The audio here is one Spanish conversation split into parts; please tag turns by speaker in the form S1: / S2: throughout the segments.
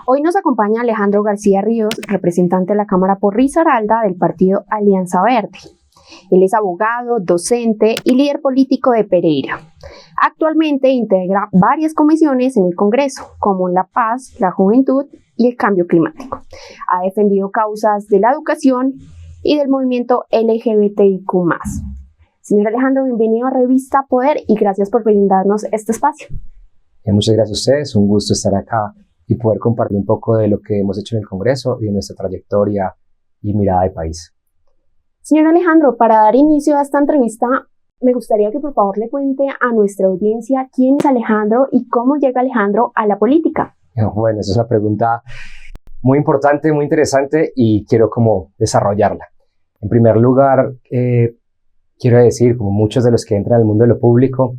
S1: Hoy nos acompaña Alejandro García Ríos, representante de la Cámara por Risaralda del partido Alianza Verde. Él es abogado, docente y líder político de Pereira. Actualmente integra varias comisiones en el Congreso, como la paz, la juventud y el cambio climático. Ha defendido causas de la educación y del movimiento LGBTIQ+. Señor Alejandro, bienvenido a Revista Poder y gracias por brindarnos este espacio.
S2: Muchas gracias a ustedes, un gusto estar acá y poder compartir un poco de lo que hemos hecho en el Congreso y de nuestra trayectoria y mirada de país.
S1: Señor Alejandro, para dar inicio a esta entrevista, me gustaría que por favor le cuente a nuestra audiencia quién es Alejandro y cómo llega Alejandro a la política.
S2: Bueno, esa es una pregunta muy importante, muy interesante y quiero como desarrollarla. En primer lugar, quiero decir, como muchos de los que entran al mundo de lo público,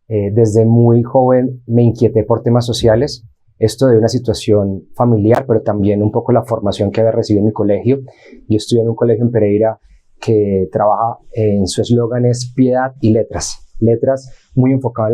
S2: desde muy joven me inquieté por temas sociales. Esto de una situación familiar, pero también un poco la formación que había recibido en mi colegio. Yo estudié en un colegio en Pereira que trabaja en su eslogan es piedad y letras. Letras muy enfocado en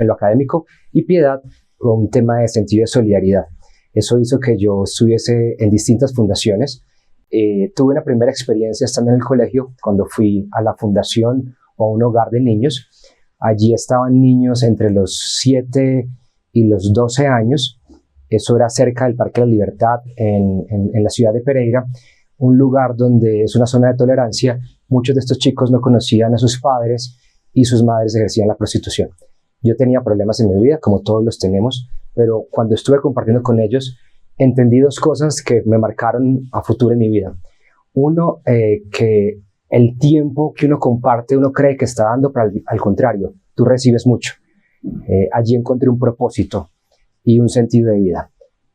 S2: lo académico y piedad con un tema de sentido de solidaridad. Eso hizo que yo estuviese en distintas fundaciones. Tuve una primera experiencia estando en el colegio cuando fui a la fundación o a un hogar de niños. Allí estaban niños entre los 7 y los 12 años. Eso era cerca del Parque de la Libertad en la ciudad de Pereira, un lugar donde es una zona de tolerancia. Muchos de estos chicos no conocían a sus padres y sus madres ejercían la prostitución. Yo tenía problemas en mi vida, como todos los tenemos, pero cuando estuve compartiendo con ellos, entendí dos cosas que me marcaron a futuro en mi vida. Uno, que el tiempo que uno comparte, uno cree que está dando, pero al contrario, tú recibes mucho. Allí encontré un propósito y un sentido de vida.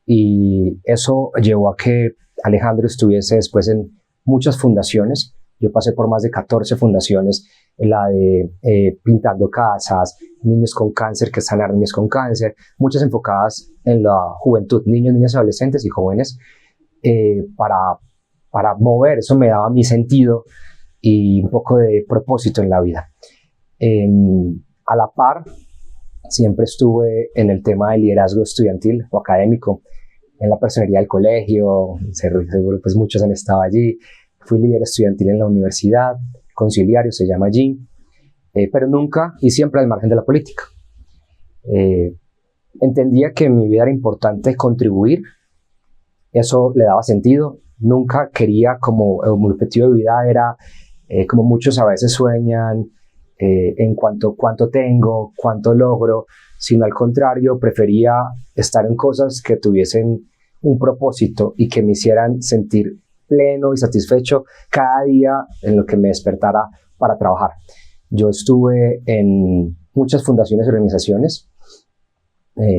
S2: Y eso llevó a que Alejandro estuviese después en muchas fundaciones. Yo pasé por más de 14 fundaciones, la de Pintando Casas, Niños con Cáncer, que sanar niños con cáncer, muchas enfocadas en la juventud, niños, niñas, adolescentes y jóvenes, para mover. Eso me daba mi sentido y un poco de propósito en la vida. A la par, siempre estuve en el tema del liderazgo estudiantil o académico, en la personería del colegio, seguro pues muchos han estado allí. Fui líder estudiantil en la universidad, conciliario se llama allí, pero nunca y siempre al margen de la política. Entendía que en mi vida era importante contribuir, eso le daba sentido. Nunca quería como mi objetivo de vida era, como muchos a veces sueñan, en cuanto tengo, cuánto logro, sino al contrario, prefería estar en cosas que tuviesen un propósito y que me hicieran sentir pleno y satisfecho cada día en lo que me despertara para trabajar. Yo estuve en muchas fundaciones y organizaciones.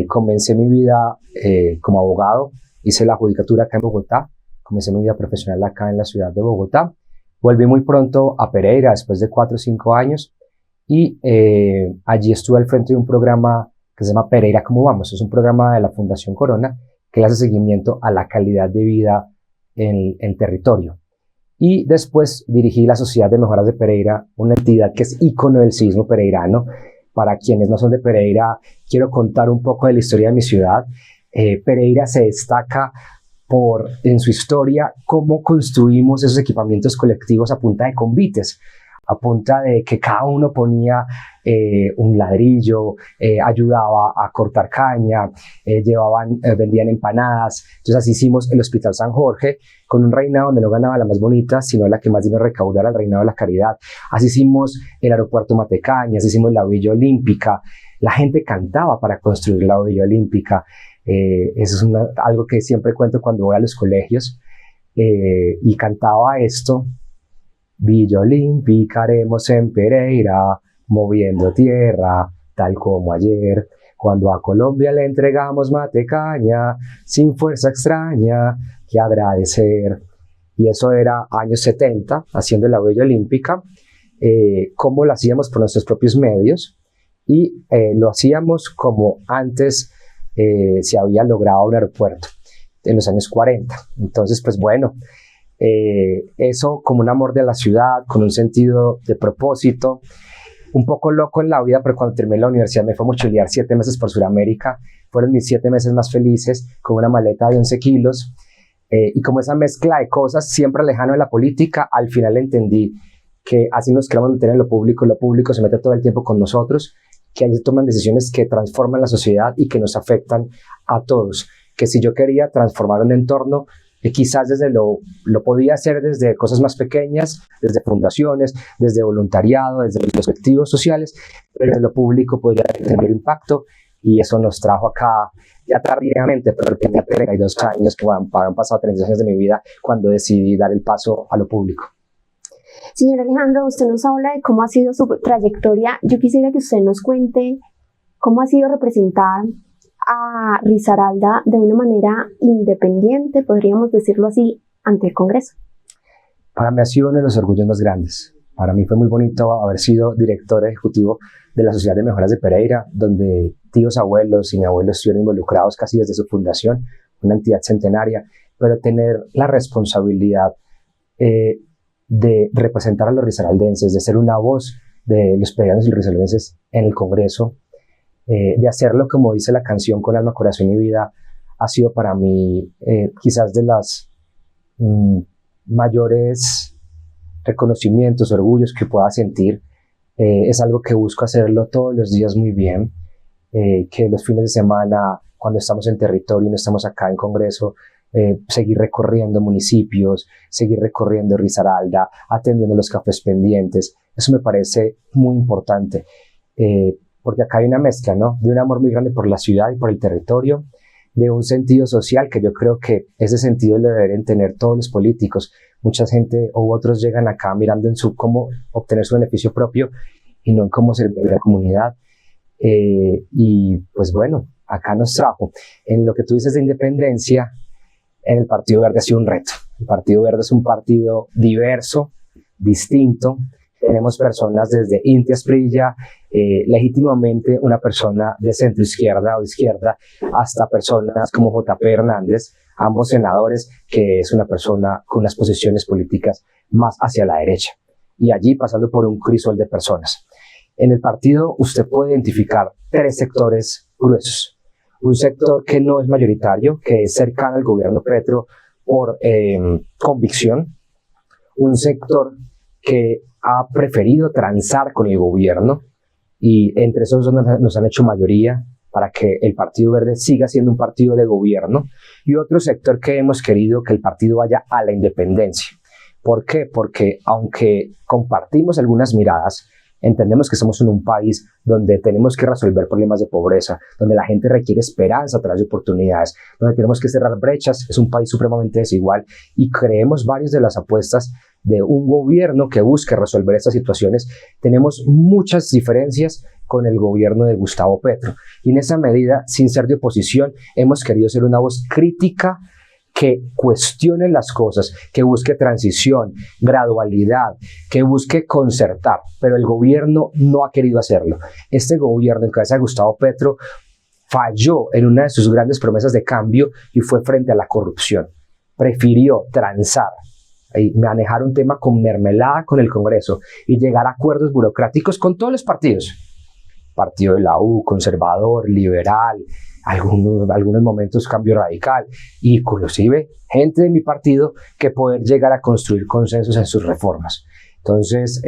S2: Comencé mi vida como abogado, hice la judicatura acá en Bogotá, comencé mi vida profesional acá en la ciudad de Bogotá. Volví muy pronto a Pereira después de 4 o 5 años y allí estuve al frente de un programa que se llama Pereira ¿Cómo Vamos? Es un programa de la Fundación Corona que le hace seguimiento a la calidad de vida en el territorio. Y después dirigí la Sociedad de Mejoras de Pereira, una entidad que es ícono del civismo pereirano. Para quienes no son de Pereira, quiero contar un poco de la historia de mi ciudad. Pereira se destaca en su historia cómo construimos esos equipamientos colectivos a punta de convites, a punta de que cada uno ponía un ladrillo, ayudaba a cortar caña, vendían empanadas. Entonces así hicimos el Hospital San Jorge, con un reinado donde no ganaba la más bonita, sino la que más dinero recaudara, el reinado de la caridad. Así hicimos el aeropuerto Matecaña, así hicimos la Villa Olímpica. La gente cantaba para construir la Villa Olímpica. Eso es algo que siempre cuento cuando voy a los colegios, y cantaba esto: Villa Olímpica haremos en Pereira, moviendo tierra, tal como ayer, cuando a Colombia le entregamos Matecaña, sin fuerza extraña que agradecer. Y eso era años 70, haciendo la Villa Olímpica, cómo lo hacíamos por nuestros propios medios, y lo hacíamos como antes se había logrado un aeropuerto en los años 40. Entonces, pues bueno, eso como un amor de la ciudad, con un sentido de propósito. un poco loco en la vida, pero cuando terminé la universidad me fue a mochilear 7 meses por Sudamérica. Fueron mis 7 meses más felices, con una maleta de 11 kilos. Y como esa mezcla de cosas, siempre lejano de la política, al final entendí que así nos queremos meter en lo público se mete todo el tiempo con nosotros, que allí se toman decisiones que transforman la sociedad y que nos afectan a todos. Que si yo quería transformar un entorno, quizás lo podía hacer desde cosas más pequeñas, desde fundaciones, desde voluntariado, desde los colectivos sociales, pero en lo público podría tener impacto, y eso nos trajo acá ya tardíamente, pero tenía 32 años, que han pasado 32 años de mi vida cuando decidí dar el paso a lo público.
S1: Señor Alejandro, usted nos habla de cómo ha sido su trayectoria. Yo quisiera que usted nos cuente cómo ha sido representar a Risaralda de una manera independiente, podríamos decirlo así, ante el Congreso.
S2: Para mí ha sido uno de los orgullos más grandes. Para mí fue muy bonito haber sido director ejecutivo de la Sociedad de Mejoras de Pereira, donde tíos, abuelos y mi abuelo estuvieron involucrados casi desde su fundación, una entidad centenaria, pero tener la responsabilidad de representar a los risaraldenses, de ser una voz de los peregrinos y los risaraldenses en el Congreso, de hacerlo como dice la canción, con alma, corazón y vida, ha sido para mí quizás de las mayores reconocimientos, orgullos que pueda sentir. Es algo que busco hacerlo todos los días muy bien, que los fines de semana, cuando estamos en territorio y no estamos acá en Congreso, seguir recorriendo municipios, seguir recorriendo Risaralda, atendiendo los cafés pendientes. Eso me parece muy importante, porque acá hay una mezcla, ¿no?, de un amor muy grande por la ciudad y por el territorio, de un sentido social que yo creo que ese sentido lo deberían tener todos los políticos. Mucha gente u otros llegan acá mirando en cómo obtener su beneficio propio y no en cómo servir a la comunidad. Y pues bueno, acá nos trajo. En lo que tú dices de independencia, en el Partido Verde ha sido un reto. El Partido Verde es un partido diverso, distinto. Tenemos personas desde Inti Asprilla, legítimamente una persona de centro izquierda o de izquierda, hasta personas como JP Hernández, ambos senadores, que es una persona con unas posiciones políticas más hacia la derecha, y allí pasando por un crisol de personas. En el partido usted puede identificar 3 sectores gruesos. Un sector que no es mayoritario, que es cercano al gobierno Petro por convicción. Un sector que ha preferido transar con el gobierno, y entre esos dos nos han hecho mayoría para que el Partido Verde siga siendo un partido de gobierno, y otro sector que hemos querido que el partido vaya a la independencia. ¿Por qué? Porque aunque compartimos algunas miradas, entendemos que estamos en un país donde tenemos que resolver problemas de pobreza, donde la gente requiere esperanza a través de oportunidades, donde tenemos que cerrar brechas. Es un país supremamente desigual, y creemos varias de las apuestas de un gobierno que busque resolver estas situaciones. Tenemos muchas diferencias con el gobierno de Gustavo Petro, y en esa medida, sin ser de oposición, hemos querido ser una voz crítica que cuestione las cosas, que busque transición, gradualidad, que busque concertar, pero el gobierno no ha querido hacerlo. Este gobierno en cabeza de Gustavo Petro falló en una de sus grandes promesas de cambio, y fue frente a la corrupción. Prefirió transar y manejar un tema con mermelada con el Congreso y llegar a acuerdos burocráticos con todos los partidos. Partido de la U, conservador, liberal, algunos momentos cambio radical, inclusive gente de mi partido, que poder llegar a construir consensos en sus reformas. Entonces,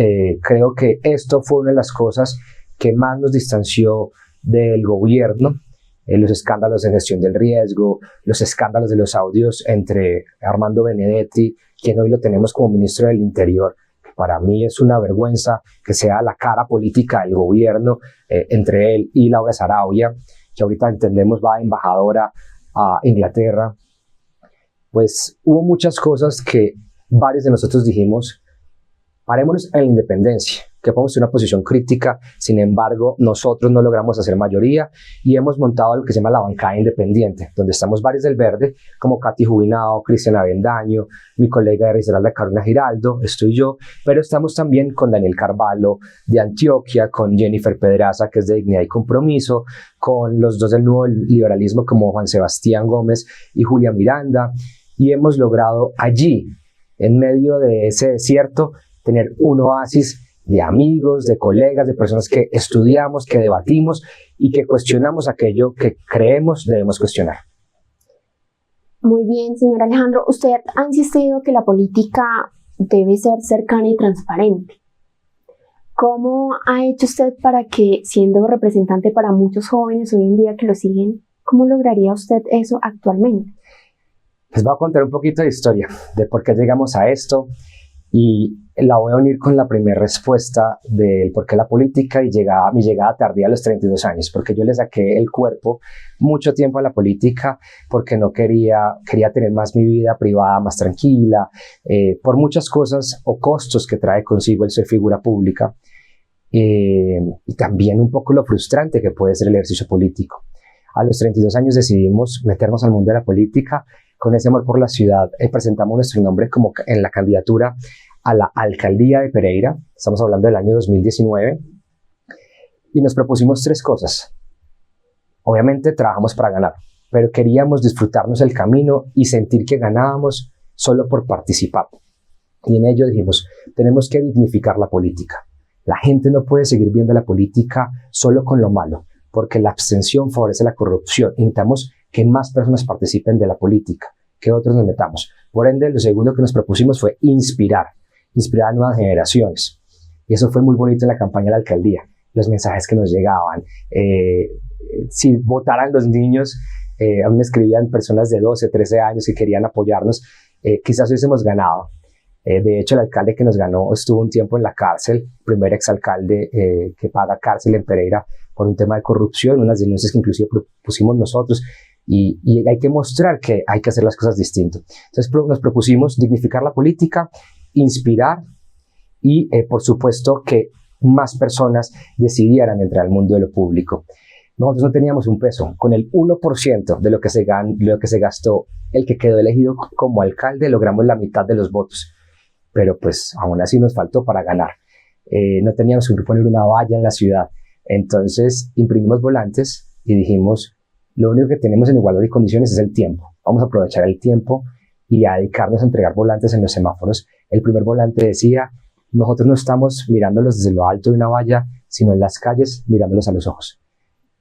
S2: creo que esto fue una de las cosas que más nos distanció del gobierno. Los escándalos de gestión del riesgo, los escándalos de los audios entre Armando Benedetti, quien hoy lo tenemos como ministro del Interior. Para mí es una vergüenza que sea la cara política del gobierno, entre él y Laura Sarabia, que ahorita entendemos va embajadora a Inglaterra. Pues hubo muchas cosas que varios de nosotros dijimos: parémonos en la independencia, que podemos tener una posición crítica. Sin embargo, nosotros no logramos hacer mayoría, y hemos montado lo que se llama la bancada independiente, donde estamos varios del Verde, como Katy Jubinao, Cristian Avendaño, mi colega de Risaralda, Carolina Giraldo, estoy yo, pero estamos también con Daniel Carvalho de Antioquia, con Jennifer Pedraza, que es de Dignidad y Compromiso, con los dos del nuevo liberalismo, como Juan Sebastián Gómez y Julia Miranda, y hemos logrado allí, en medio de ese desierto, tener un oasis de amigos, de colegas, de personas que estudiamos, que debatimos y que cuestionamos aquello que creemos debemos cuestionar.
S1: Muy bien, señor Alejandro. Usted ha insistido que la política debe ser cercana y transparente. ¿Cómo ha hecho usted para que, siendo representante para muchos jóvenes hoy en día que lo siguen, cómo lograría usted eso actualmente?
S2: Les voy a contar un poquito de historia de por qué llegamos a esto y la voy a unir con la primera respuesta del por qué la política y mi llegada tardía a los 32 años, porque yo le saqué el cuerpo mucho tiempo a la política porque no quería tener más mi vida privada más tranquila, por muchas cosas o costos que trae consigo el ser figura pública, y también un poco lo frustrante que puede ser el ejercicio político. A los 32 años decidimos meternos al mundo de la política. Con ese amor por la ciudad, presentamos nuestro nombre como en la candidatura a la alcaldía de Pereira. Estamos hablando del año 2019. Y nos propusimos 3 cosas. Obviamente trabajamos para ganar, pero queríamos disfrutarnos el camino y sentir que ganábamos solo por participar. Y en ello dijimos, tenemos que dignificar la política. La gente no puede seguir viendo la política solo con lo malo, porque la abstención favorece la corrupción. Necesitamos que más personas participen de la política, que otros nos metamos. Por ende, lo segundo que nos propusimos fue inspirar a nuevas generaciones. Y eso fue muy bonito en la campaña de la alcaldía. Los mensajes que nos llegaban. Si votaran los niños, a mí me escribían personas de 12, 13 años que querían apoyarnos. Quizás hubiésemos ganado. De hecho, el alcalde que nos ganó estuvo un tiempo en la cárcel, primer exalcalde que paga cárcel en Pereira por un tema de corrupción, unas denuncias que inclusive pusimos nosotros. Y hay que mostrar que hay que hacer las cosas distinto. Entonces nos propusimos dignificar la política, inspirar y por supuesto que más personas decidieran entrar al mundo de lo público. Nosotros no teníamos un peso. Con el 1% de lo que se gastó el que quedó elegido como alcalde, logramos la mitad de los votos. Pero pues aún así nos faltó para ganar. No teníamos que poner una valla en la ciudad. Entonces imprimimos volantes y dijimos, lo único que tenemos en igualdad de condiciones es el tiempo. Vamos a aprovechar el tiempo y a dedicarnos a entregar volantes en los semáforos. El primer volante decía, nosotros no estamos mirándolos desde lo alto de una valla, sino en las calles mirándolos a los ojos.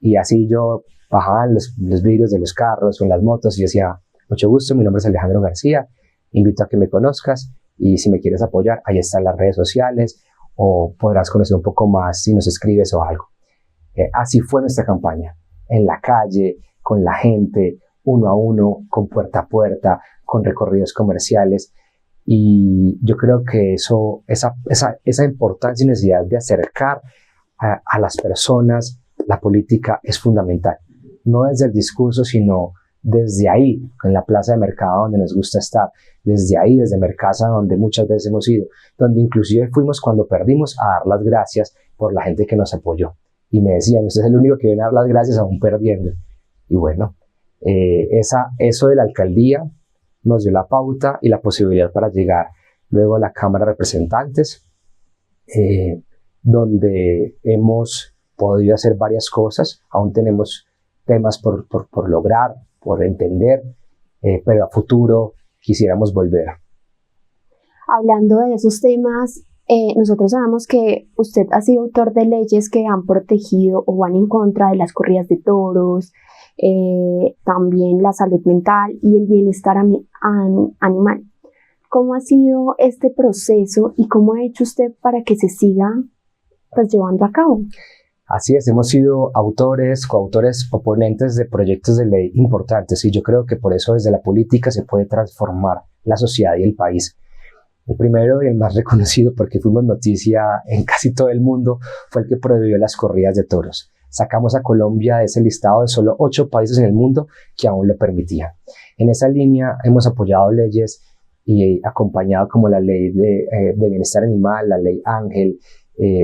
S2: Y así yo bajaba los vidrios de los carros o en las motos y decía, mucho gusto, mi nombre es Alejandro García, invito a que me conozcas y si me quieres apoyar, ahí están las redes sociales o podrás conocer un poco más si nos escribes o algo. Así fue nuestra campaña. En la calle, con la gente, uno a uno, con puerta a puerta, con recorridos comerciales. Y yo creo que esa importancia y necesidad de acercar a las personas la política es fundamental. No desde el discurso, sino desde ahí, en la plaza de mercado donde nos gusta estar, desde ahí, desde Mercasa, donde muchas veces hemos ido, donde inclusive fuimos cuando perdimos a dar las gracias por la gente que nos apoyó. Y me decían, usted es el único que viene a dar las gracias aún perdiendo. Y bueno, eso de la alcaldía nos dio la pauta y la posibilidad para llegar luego a la Cámara de Representantes, donde hemos podido hacer varias cosas. Aún tenemos temas por lograr, por entender, pero a futuro quisiéramos volver.
S1: Hablando de esos temas, nosotros sabemos que usted ha sido autor de leyes que han protegido o van en contra de las corridas de toros, también la salud mental y el bienestar animal. ¿Cómo ha sido este proceso y cómo ha hecho usted para que se siga llevando a cabo?
S2: Así es, hemos sido autores, coautores o ponentes de proyectos de ley importantes y yo creo que por eso desde la política se puede transformar la sociedad y el país. El primero y el más reconocido, porque fuimos noticia en casi todo el mundo, fue el que prohibió las corridas de toros. Sacamos a Colombia de ese listado de solo 8 países en el mundo que aún lo permitían. En esa línea hemos apoyado leyes y acompañado como la ley de bienestar animal, la ley Ángel,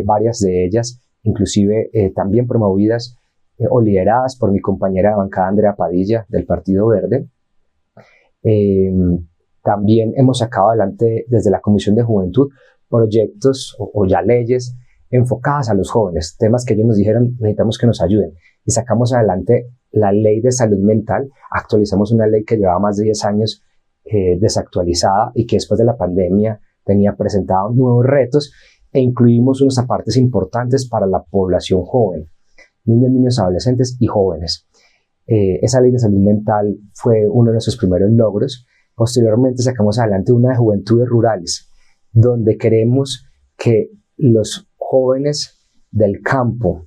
S2: varias de ellas, inclusive también promovidas o lideradas por mi compañera de bancada Andrea Padilla del Partido Verde. También hemos sacado adelante desde la Comisión de Juventud proyectos o ya leyes enfocadas a los jóvenes, temas que ellos nos dijeron necesitamos que nos ayuden y sacamos adelante la ley de salud mental, actualizamos una ley que llevaba más de 10 años desactualizada y que después de la pandemia tenía presentados nuevos retos e incluimos unas apartes importantes para la población joven, niños, adolescentes y jóvenes. Esa ley de salud mental fue uno de nuestros primeros logros. Posteriormente sacamos adelante una de juventudes rurales, donde queremos que los jóvenes del campo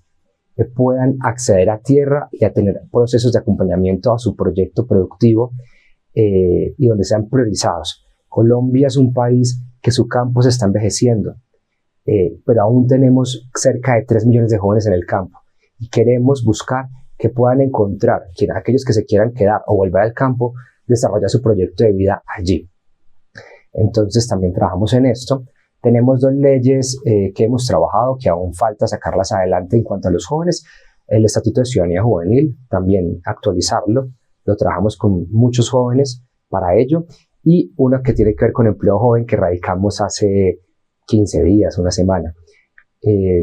S2: puedan acceder a tierra y a tener procesos de acompañamiento a su proyecto productivo y donde sean priorizados. Colombia es un país que su campo se está envejeciendo, pero aún tenemos cerca de 3 millones de jóvenes en el campo y queremos buscar que puedan encontrar, aquellos que se quieran quedar o volver al campo, desarrollar su proyecto de vida allí. Entonces también trabajamos en esto. Tenemos 2 leyes que hemos trabajado, que aún falta sacarlas adelante en cuanto a los jóvenes. El Estatuto de Ciudadanía Juvenil, también actualizarlo, lo trabajamos con muchos jóvenes para ello. Y una que tiene que ver con empleo joven, que radicamos hace 15 días, una semana.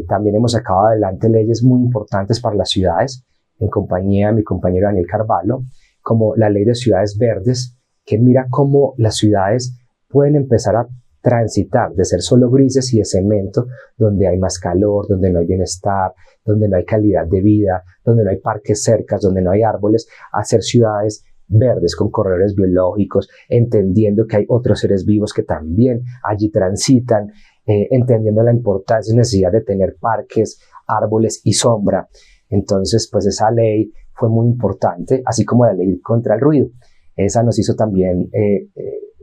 S2: También hemos sacado adelante leyes muy importantes para las ciudades, en compañía de mi compañero Daniel Carvalho, como la Ley de Ciudades Verdes, que mira cómo las ciudades pueden empezar a transitar de ser solo grises y de cemento, donde hay más calor, donde no hay bienestar, donde no hay calidad de vida, donde no hay parques cercas, donde no hay árboles, a ser ciudades verdes con corredores biológicos, entendiendo que hay otros seres vivos que también allí transitan, entendiendo la importancia y necesidad de tener parques, árboles y sombra. Entonces, pues esa ley fue muy importante, así como la ley contra el ruido. Esa nos hizo también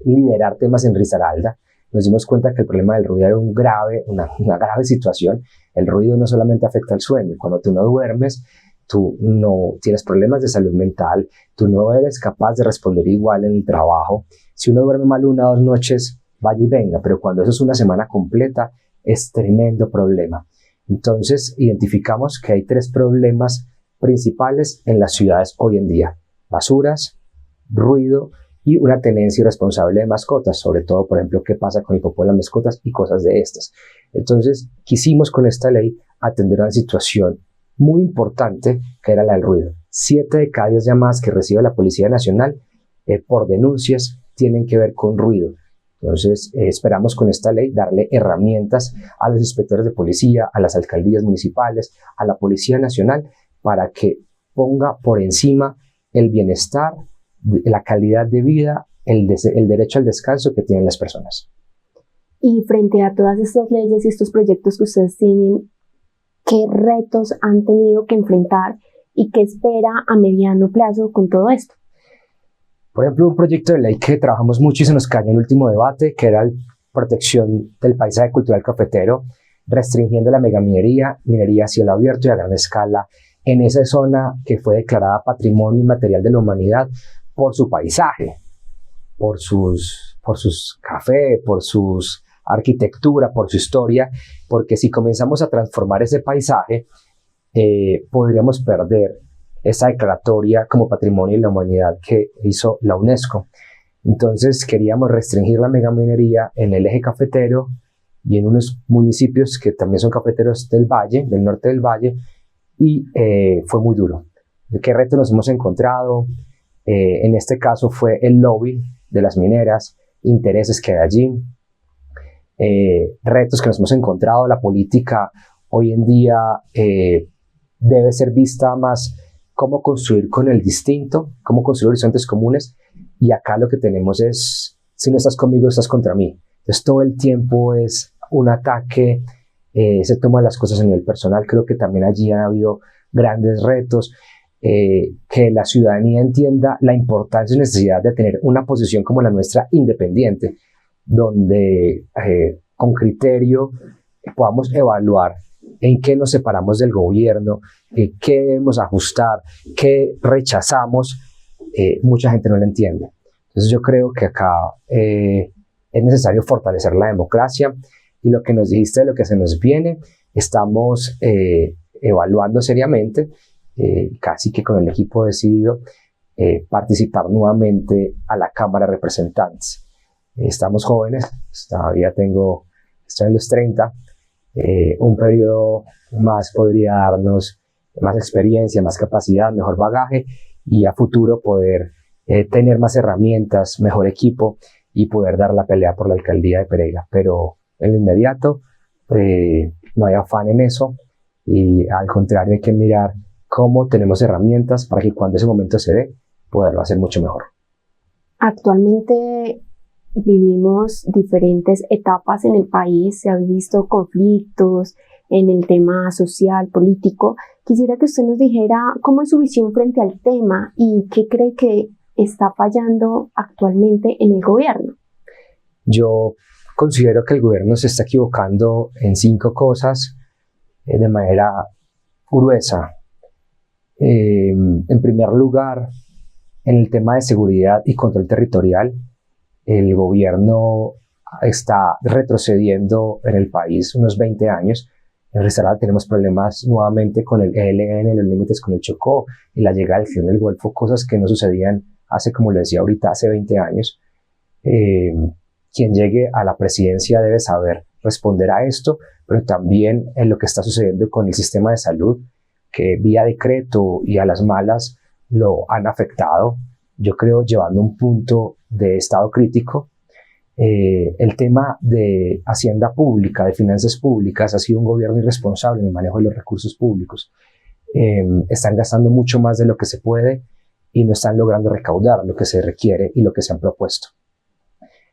S2: liderar temas en Risaralda. Nos dimos cuenta que el problema del ruido era una grave situación. El ruido no solamente afecta al sueño. Cuando tú no duermes, tú no tienes problemas de salud mental, tú no eres capaz de responder igual en el trabajo. Si uno duerme mal 1 o 2 noches, vaya y venga, pero cuando eso es una semana completa, es tremendo problema. Entonces, identificamos que hay 3 problemas principales en las ciudades hoy en día: basuras, ruido y una tenencia irresponsable de mascotas, sobre todo, por ejemplo, qué pasa con el popó de las mascotas y cosas de estas. Entonces, quisimos con esta ley atender una situación muy importante, que era la del ruido. 7 de cada 10 llamadas que recibe la Policía Nacional por denuncias tienen que ver con ruido. Entonces, esperamos con esta ley darle herramientas a los inspectores de policía, a las alcaldías municipales, a la Policía Nacional, para que ponga por encima el bienestar, la calidad de vida, el derecho al descanso que tienen las personas.
S1: Y frente a todas estas leyes y estos proyectos que ustedes tienen, ¿qué retos han tenido que enfrentar y qué espera a mediano plazo con todo esto?
S2: Por ejemplo, un proyecto de ley que trabajamos mucho y se nos cayó en el último debate, que era la protección del paisaje cultural cafetero, restringiendo la megaminería, minería a cielo abierto y a gran escala en esa zona que fue declarada Patrimonio Inmaterial de la Humanidad por su paisaje, por sus cafés, por su arquitectura, por su historia, porque si comenzamos a transformar ese paisaje, podríamos perder esa declaratoria como Patrimonio de la Humanidad que hizo la UNESCO. Entonces queríamos restringir la megaminería en el eje cafetero y en unos municipios que también son cafeteros del valle, del norte del valle, y fue muy duro. ¿Qué reto nos hemos encontrado? En este caso fue el lobby de las mineras, intereses que hay allí, retos que nos hemos encontrado. La política hoy en día debe ser vista más cómo construir con el distinto, cómo construir horizontes comunes, y acá lo que tenemos es, si no estás conmigo, estás contra mí. Entonces todo el tiempo es un ataque, se toman las cosas a nivel personal. Creo que también allí han habido grandes retos, que la ciudadanía entienda la importancia y necesidad de tener una posición como la nuestra independiente, donde con criterio podamos evaluar en qué nos separamos del gobierno, qué debemos ajustar, qué rechazamos. Mucha gente no lo entiende. Entonces yo creo que acá es necesario fortalecer la democracia, y lo que nos dijiste de lo que se nos viene, estamos evaluando seriamente, casi que con el equipo decidido, participar nuevamente a la Cámara de Representantes. Estamos jóvenes, todavía estoy en los 30, un periodo más podría darnos más experiencia, más capacidad, mejor bagaje, y a futuro poder tener más herramientas, mejor equipo y poder dar la pelea por la alcaldía de Pereira. Pero en lo inmediato no hay afán en eso, y al contrario hay que mirar cómo tenemos herramientas para que cuando ese momento se dé, poderlo hacer mucho mejor.
S1: Actualmente vivimos diferentes etapas en el país, se han visto conflictos en el tema social, político. Quisiera que usted nos dijera cómo es su visión frente al tema y qué cree que está fallando actualmente en el gobierno.
S2: Yo considero que el gobierno se está equivocando en 5 cosas de manera gruesa. En primer lugar, en el tema de seguridad y control territorial, el gobierno está retrocediendo en el país unos 20 años. En Risaralda tenemos problemas nuevamente con el ELN, los límites con el Chocó y la llegada del Girón del Golfo, cosas que no sucedían hace, como lo decía ahorita, hace 20 años. Quien llegue a la presidencia debe saber responder a esto, pero también en lo que está sucediendo con el sistema de salud, que vía decreto y a las malas lo han afectado, yo creo, llevando un punto de estado crítico. El tema de hacienda pública, de finanzas públicas, ha sido un gobierno irresponsable en el manejo de los recursos públicos. Están gastando mucho más de lo que se puede y no están logrando recaudar lo que se requiere y lo que se han propuesto.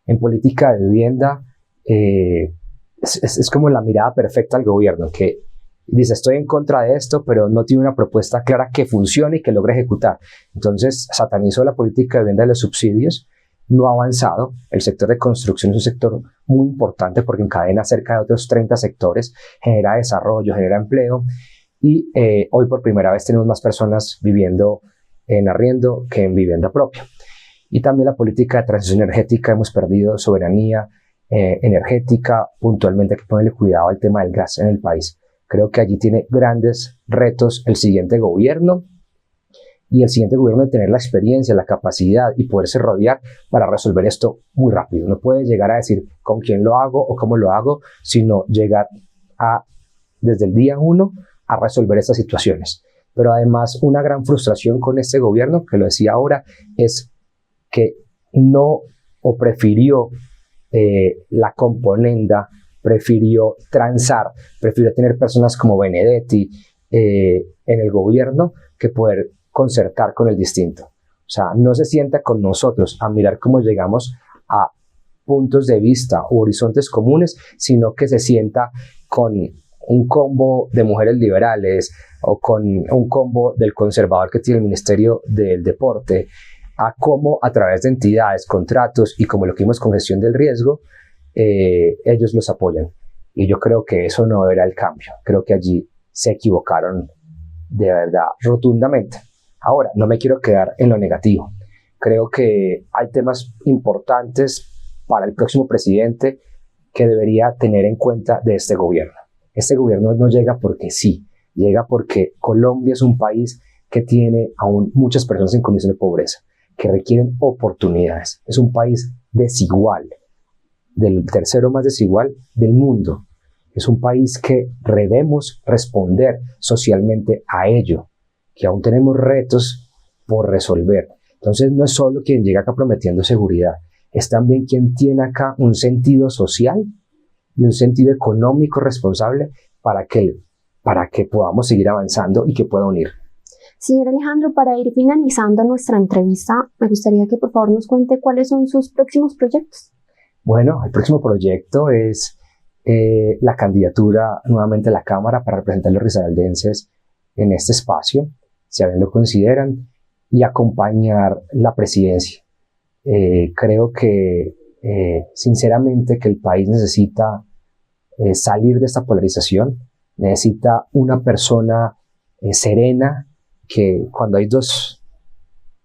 S2: En política de vivienda, es como la mirada perfecta al gobierno, que dice, estoy en contra de esto, pero no tiene una propuesta clara que funcione y que logre ejecutar. Entonces, satanizó la política de vivienda de los subsidios, no ha avanzado. El sector de construcción es un sector muy importante porque encadena cerca de otros 30 sectores, genera desarrollo, genera empleo, y hoy por primera vez tenemos más personas viviendo en arriendo que en vivienda propia. Y también la política de transición energética, hemos perdido soberanía energética, puntualmente hay que ponerle cuidado al tema del gas en el país. Creo que allí tiene grandes retos el siguiente gobierno, y el siguiente gobierno de tener la experiencia, la capacidad y poderse rodear para resolver esto muy rápido. No puede llegar a decir con quién lo hago o cómo lo hago, sino llegar desde el día 1 a resolver estas situaciones. Pero además, una gran frustración con este gobierno, que lo decía ahora, es que no, o prefirió la componenda, prefirió transar, prefirió tener personas como Benedetti en el gobierno que poder concertar con el distinto. O sea, no se sienta con nosotros a mirar cómo llegamos a puntos de vista u horizontes comunes, sino que se sienta con un combo de mujeres liberales o con un combo del conservador que tiene el Ministerio del Deporte, a cómo a través de entidades, contratos y como lo que vimos con gestión del riesgo, ellos los apoyan. Y yo creo que eso no era el cambio. Creo que allí se equivocaron de verdad rotundamente. Ahora, no me quiero quedar en lo negativo. Creo que hay temas importantes para el próximo presidente que debería tener en cuenta de este gobierno. Este gobierno no llega porque sí, llega porque Colombia es un país que tiene aún muchas personas en condición de pobreza, que requieren oportunidades. Es un país desigual, del tercero más desigual del mundo. Es un país que debemos responder socialmente a ello, que aún tenemos retos por resolver. Entonces no es solo quien llega acá prometiendo seguridad, es también quien tiene acá un sentido social y un sentido económico responsable para que podamos seguir avanzando y que pueda unir.
S1: Señor Alejandro, para ir finalizando nuestra entrevista, me gustaría que por favor nos cuente cuáles son sus próximos proyectos.
S2: Bueno, el próximo proyecto es la candidatura nuevamente a la Cámara para representar a los risaraldenses en este espacio, si bien lo consideran, y acompañar la presidencia. Creo que sinceramente que el país necesita salir de esta polarización, necesita una persona serena, que cuando hay dos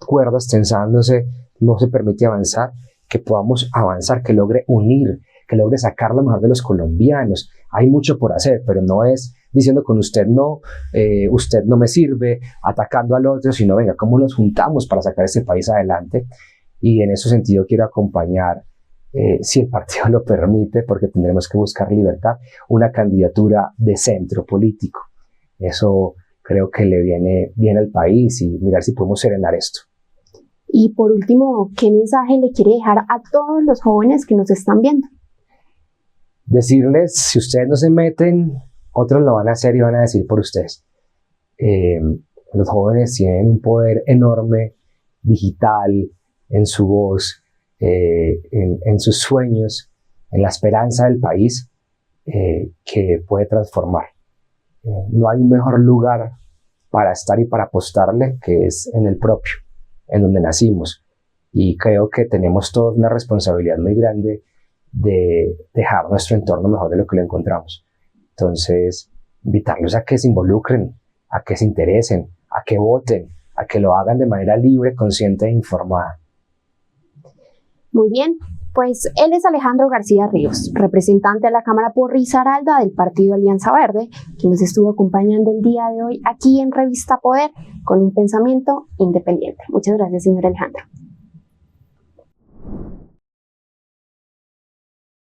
S2: cuerdas tensándose no se permite avanzar, que podamos avanzar, que logre unir, que logre sacar lo mejor de los colombianos. Hay mucho por hacer, pero no es diciendo con usted no me sirve, atacando al otro, sino venga, ¿cómo nos juntamos para sacar este país adelante? Y en ese sentido quiero acompañar, si el partido lo permite, porque tendremos que buscar libertad, una candidatura de centro político. Eso creo que le viene bien al país y mirar si podemos serenar esto.
S1: Y por último, ¿qué mensaje le quiere dejar a todos los jóvenes que nos están viendo?
S2: decirles, si ustedes no se meten, otros lo van a hacer y van a decir por ustedes. Los jóvenes tienen un poder enorme, digital, en su voz, en sus sueños, en la esperanza del país, que puede transformar. No hay un mejor lugar para estar y para apostarle que es en el propio, en donde nacimos. Y creo que tenemos todos una responsabilidad muy grande de dejar nuestro entorno mejor de lo que lo encontramos. Entonces, invitarlos a que se involucren, a que se interesen, a que voten, a que lo hagan de manera libre, consciente e informada.
S1: Muy bien, pues él es Alejandro García Ríos, representante de la Cámara por Risaralda del Partido Alianza Verde, quien nos estuvo acompañando el día de hoy aquí en Revista Poder con un pensamiento independiente. Muchas gracias, señor Alejandro.